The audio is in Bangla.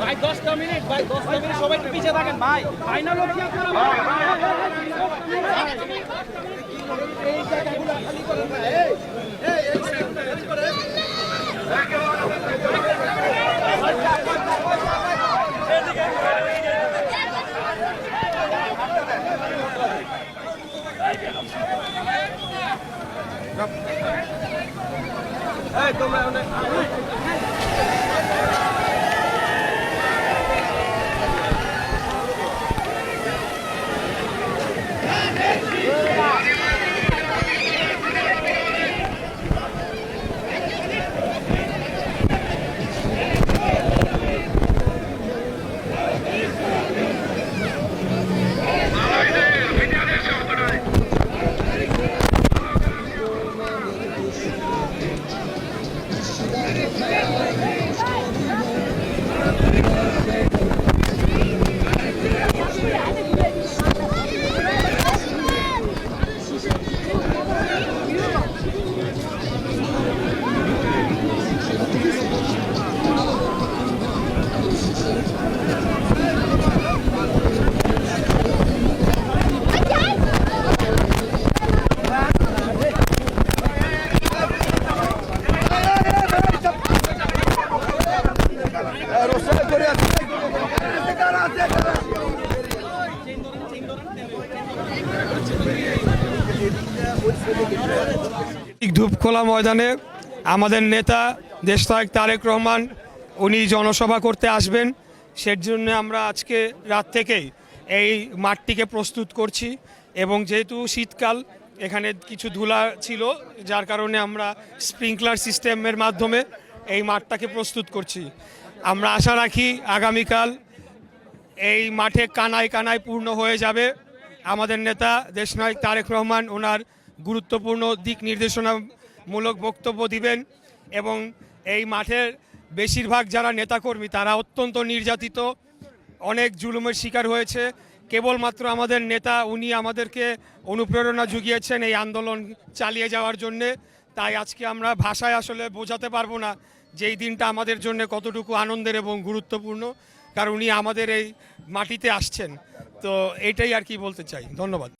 ভাই 10টা মিনিট সবাই একটু পিছিয়ে থাকেন ভাই। ফাইনাল কি আপনারা এই জায়গাগুলো খালি করেন না। এই তোমরা অনেক ধূপখোলা ময়দানে আমাদের নেতা দেশনায়ক তারেক রহমান উনি জনসভা করতে আসবেন। সেজন্য আমরা আজকে রাত থেকেই এই মাঠটিকে প্রস্তুত করছি এবং যেহেতু শীতকাল এখানে কিছু ধুলা ছিল যার কারণে আমরা স্প্রিংকলার সিস্টেমের মাধ্যমে এই মাঠটাকে প্রস্তুত করছি। আমরা আশা রাখি আগামীকাল এই মাঠে কানায় কানায় পূর্ণ হয়ে যাবে। আমাদের নেতা দেশনায়ক তারেক রহমান ওনার গুরুত্বপূর্ণ দিক নির্দেশনামূলক বক্তব্য দিবেন এবং এই মাঠের বেশিরভাগ যারা নেতাকর্মী তারা অত্যন্ত নির্যাতিত, অনেক জুলুমের শিকার হয়েছে। কেবলমাত্র আমাদের নেতা উনি আমাদেরকে অনুপ্রেরণা জুগিয়েছেন এই আন্দোলন চালিয়ে যাওয়ার জন্যে। তাই আজকে আমরা ভাষায় আসলে বোঝাতে পারবো না যে এই দিনটা আমাদের জন্য কতটুকু আনন্দের এবং গুরুত্বপূর্ণ, কারণ উনি আমাদের এই মাটিতে আসছেন। তো এইটাই আর কি বলতে চাই। ধন্যবাদ।